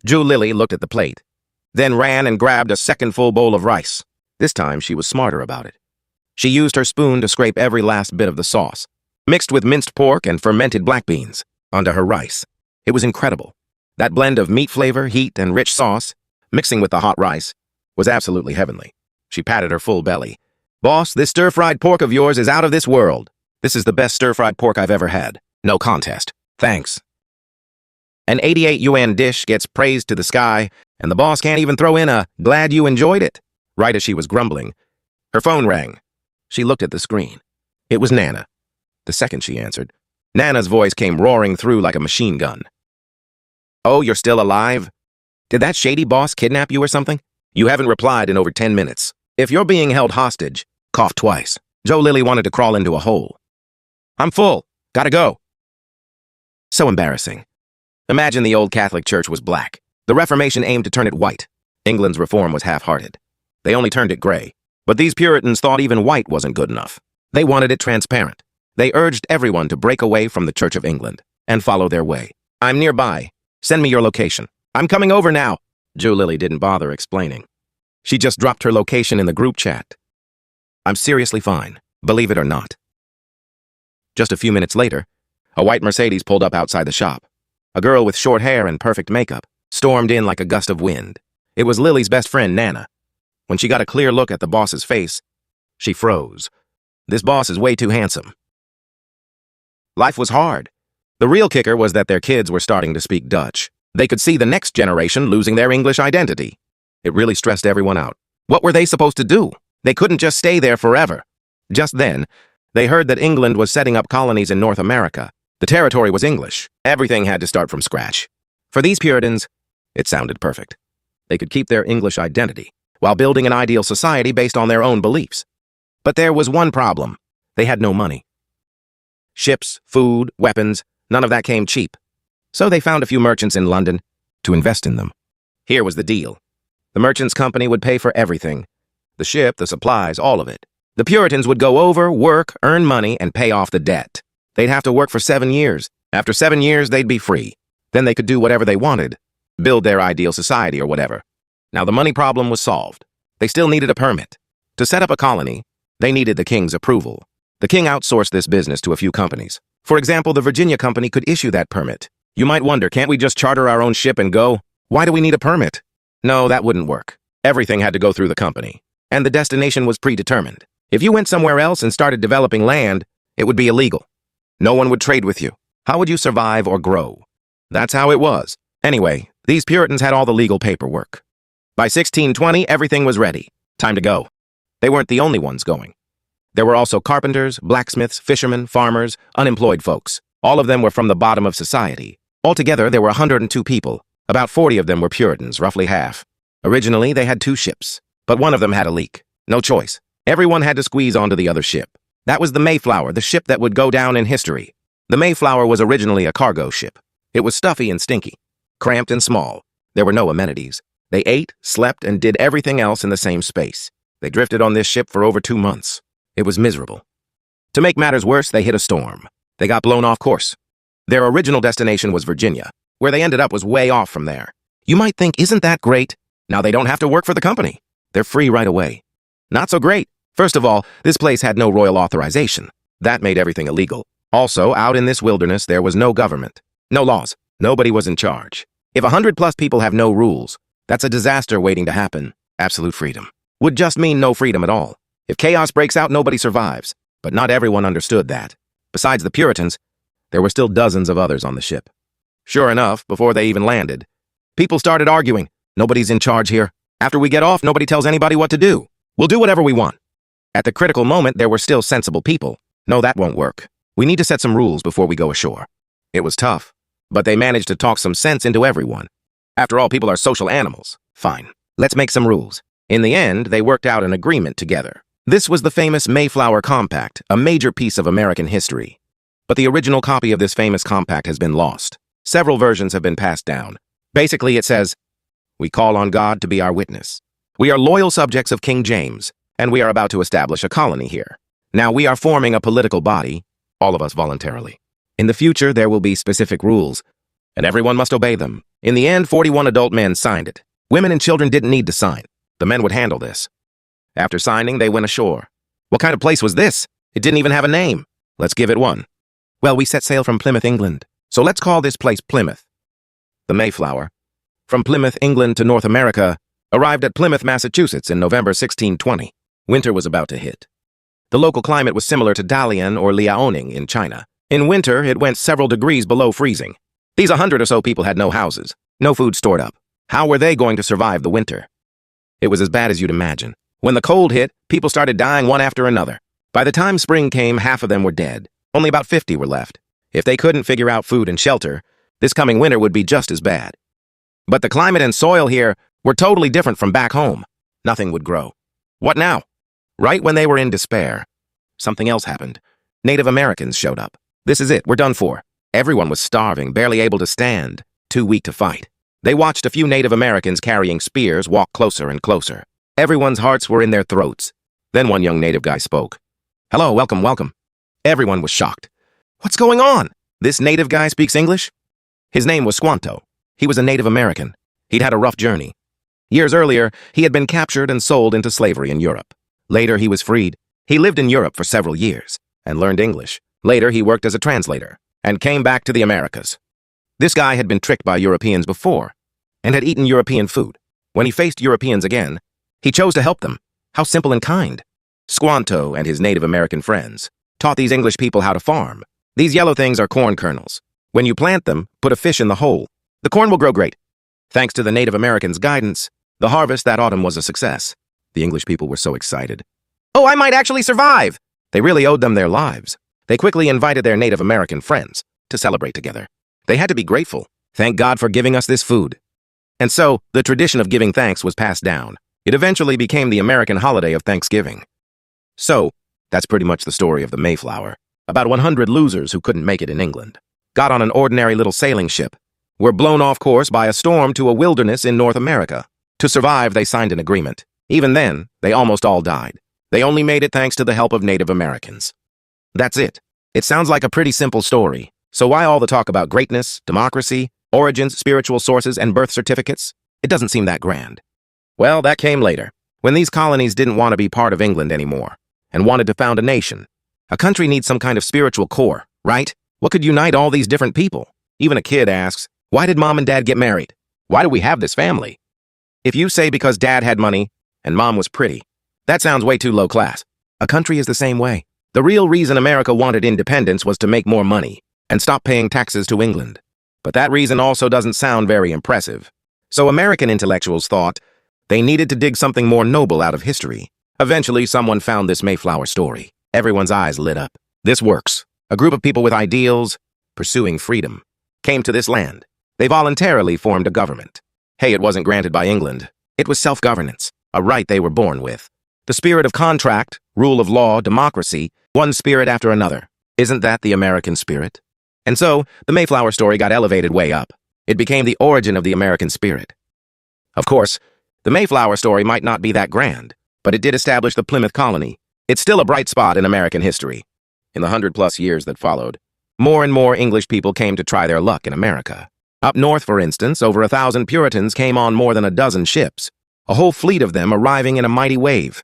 Jew Lily looked at the plate, then ran and grabbed a second full bowl of rice. This time she was smarter about it. She used her spoon to scrape every last bit of the sauce, mixed with minced pork and fermented black beans, onto her rice. It was incredible. That blend of meat flavor, heat, and rich sauce, mixing with the hot rice, was absolutely heavenly. She patted her full belly. "Boss, this stir-fried pork of yours is out of this world. This is the best stir-fried pork I've ever had. No contest. Thanks." An 88 yuan dish gets praised to the sky, and the boss can't even throw in a "glad you enjoyed it." Right as she was grumbling, her phone rang. She looked at the screen. It was Nana. The second she answered, Nana's voice came roaring through like a machine gun. "Oh, you're still alive? Did that shady boss kidnap you or something? You haven't replied in over 10 minutes. If you're being held hostage, cough twice." Joe Lily wanted to crawl into a hole. "I'm full. Gotta go." So embarrassing. Imagine the old Catholic Church was black. The Reformation aimed to turn it white. England's reform was half-hearted. They only turned it gray. But these Puritans thought even white wasn't good enough. They wanted it transparent. They urged everyone to break away from the Church of England and follow their way. "I'm nearby. Send me your location." "I'm coming over now." Jew Lily didn't bother explaining. She just dropped her location in the group chat. "I'm seriously fine, believe it or not." Just a few minutes later, a white Mercedes pulled up outside the shop. A girl with short hair and perfect makeup stormed in like a gust of wind. It was Lily's best friend, Nana. When she got a clear look at the boss's face, she froze. This boss is way too handsome. Life was hard. The real kicker was that their kids were starting to speak Dutch. They could see the next generation losing their English identity. It really stressed everyone out. What were they supposed to do? They couldn't just stay there forever. Just then, they heard that England was setting up colonies in North America. The territory was English. Everything had to start from scratch. For these Puritans, it sounded perfect. They could keep their English identity while building an ideal society based on their own beliefs. But there was one problem. They had no money. Ships, food, weapons, none of that came cheap. So they found a few merchants in London to invest in them. Here was the deal. The merchants' company would pay for everything. The ship, the supplies, all of it. The Puritans would go over, work, earn money, and pay off the debt. They'd have to work for 7 years. After 7 years, they'd be free. Then they could do whatever they wanted. Build their ideal society or whatever. Now the money problem was solved. They still needed a permit. To set up a colony, they needed the king's approval. The king outsourced this business to a few companies. For example, the Virginia Company could issue that permit. You might wonder, can't we just charter our own ship and go? Why do we need a permit? No, that wouldn't work. Everything had to go through the company. And the destination was predetermined. If you went somewhere else and started developing land, it would be illegal. No one would trade with you. How would you survive or grow? That's how it was. Anyway, these Puritans had all the legal paperwork. By 1620, everything was ready. Time to go. They weren't the only ones going. There were also carpenters, blacksmiths, fishermen, farmers, unemployed folks. All of them were from the bottom of society. Altogether, there were 102 people. About 40 of them were Puritans, roughly half. Originally, they had 2 ships, but one of them had a leak. No choice. Everyone had to squeeze onto the other ship. That was the Mayflower, the ship that would go down in history. The Mayflower was originally a cargo ship. It was stuffy and stinky, cramped and small. There were no amenities. They ate, slept, and did everything else in the same space. They drifted on this ship for over 2 months. It was miserable. To make matters worse, they hit a storm. They got blown off course. Their original destination was Virginia. Where they ended up was way off from there. You might think, isn't that great? Now they don't have to work for the company. They're free right away. Not so great. First of all, this place had no royal authorization. That made everything illegal. Also, out in this wilderness, there was no government. No laws. Nobody was in charge. If 100+ people have no rules, that's a disaster waiting to happen. Absolute freedom would just mean no freedom at all. If chaos breaks out, nobody survives. But not everyone understood that. Besides the Puritans, there were still dozens of others on the ship. Sure enough, before they even landed, people started arguing. Nobody's in charge here. After we get off, nobody tells anybody what to do. We'll do whatever we want. At the critical moment, there were still sensible people. No, that won't work. We need to set some rules before we go ashore. It was tough, but they managed to talk some sense into everyone. After all, people are social animals. Fine, let's make some rules. In the end, they worked out an agreement together. This was the famous Mayflower Compact, a major piece of American history. But the original copy of this famous compact has been lost. Several versions have been passed down. Basically, it says, "We call on God to be our witness. We are loyal subjects of King James, and we are about to establish a colony here. Now we are forming a political body, all of us voluntarily. In the future, there will be specific rules, and everyone must obey them. In the end, 41 adult men signed it. Women and children didn't need to sign. The men would handle this. After signing, they went ashore. What kind of place was this? It didn't even have a name. Let's give it one. Well, we set sail from Plymouth, England, so let's call this place Plymouth. The Mayflower, from Plymouth, England to North America, arrived at Plymouth, Massachusetts in November 1620. Winter was about to hit. The local climate was similar to Dalian or Liaoning in China. In winter, it went several degrees below freezing. These 100 or so people had no houses, no food stored up. How were they going to survive the winter? It was as bad as you'd imagine. When the cold hit, people started dying one after another. By the time spring came, half of them were dead. Only about 50 were left. If they couldn't figure out food and shelter, this coming winter would be just as bad. But the climate and soil here were totally different from back home. Nothing would grow. What now? Right when they were in despair, something else happened. Native Americans showed up. This is it, we're done for. Everyone was starving, barely able to stand, too weak to fight. They watched a few Native Americans carrying spears walk closer and closer. Everyone's hearts were in their throats. Then one young Native guy spoke. Hello, welcome, welcome. Everyone was shocked. What's going on? This Native guy speaks English? His name was Squanto. He was a Native American. He'd had a rough journey. Years earlier, he had been captured and sold into slavery in Europe. Later, he was freed. He lived in Europe for several years and learned English. Later, he worked as a translator and came back to the Americas. This guy had been tricked by Europeans before and had eaten European food. When he faced Europeans again, he chose to help them. How simple and kind. Squanto and his Native American friends taught these English people how to farm. These yellow things are corn kernels. When you plant them, put a fish in the hole. The corn will grow great. Thanks to the Native Americans' guidance, the harvest that autumn was a success. The English people were so excited. Oh, I might actually survive! They really owed them their lives. They quickly invited their Native American friends to celebrate together. They had to be grateful. Thank God for giving us this food. And so, the tradition of giving thanks was passed down. It eventually became the American holiday of Thanksgiving. So, that's pretty much the story of the Mayflower. About 100 losers who couldn't make it in England got on an ordinary little sailing ship, were blown off course by a storm to a wilderness in North America. To survive, they signed an agreement. Even then, they almost all died. They only made it thanks to the help of Native Americans. That's it. It sounds like a pretty simple story. So why all the talk about greatness, democracy, origins, spiritual sources, and birth certificates? It doesn't seem that grand. Well, that came later, when these colonies didn't want to be part of England anymore and wanted to found a nation. A country needs some kind of spiritual core, right? What could unite all these different people? Even a kid asks, why did mom and dad get married? Why do we have this family? If you say because dad had money and mom was pretty, that sounds way too low class. A country is the same way. The real reason America wanted independence was to make more money and stop paying taxes to England. But that reason also doesn't sound very impressive. So American intellectuals thought they needed to dig something more noble out of history. Eventually, someone found this Mayflower story. Everyone's eyes lit up. This works. A group of people with ideals, pursuing freedom, came to this land. They voluntarily formed a government. Hey, it wasn't granted by England. It was self-governance, a right they were born with. The spirit of contract, rule of law, democracy, one spirit after another. Isn't that the American spirit? And so, the Mayflower story got elevated way up. It became the origin of the American spirit. Of course, the Mayflower story might not be that grand, but it did establish the Plymouth colony. It's still a bright spot in American history. In the 100+ years that followed, more and more English people came to try their luck in America. Up north, for instance, over 1,000 Puritans came on more than a dozen ships, a whole fleet of them arriving in a mighty wave.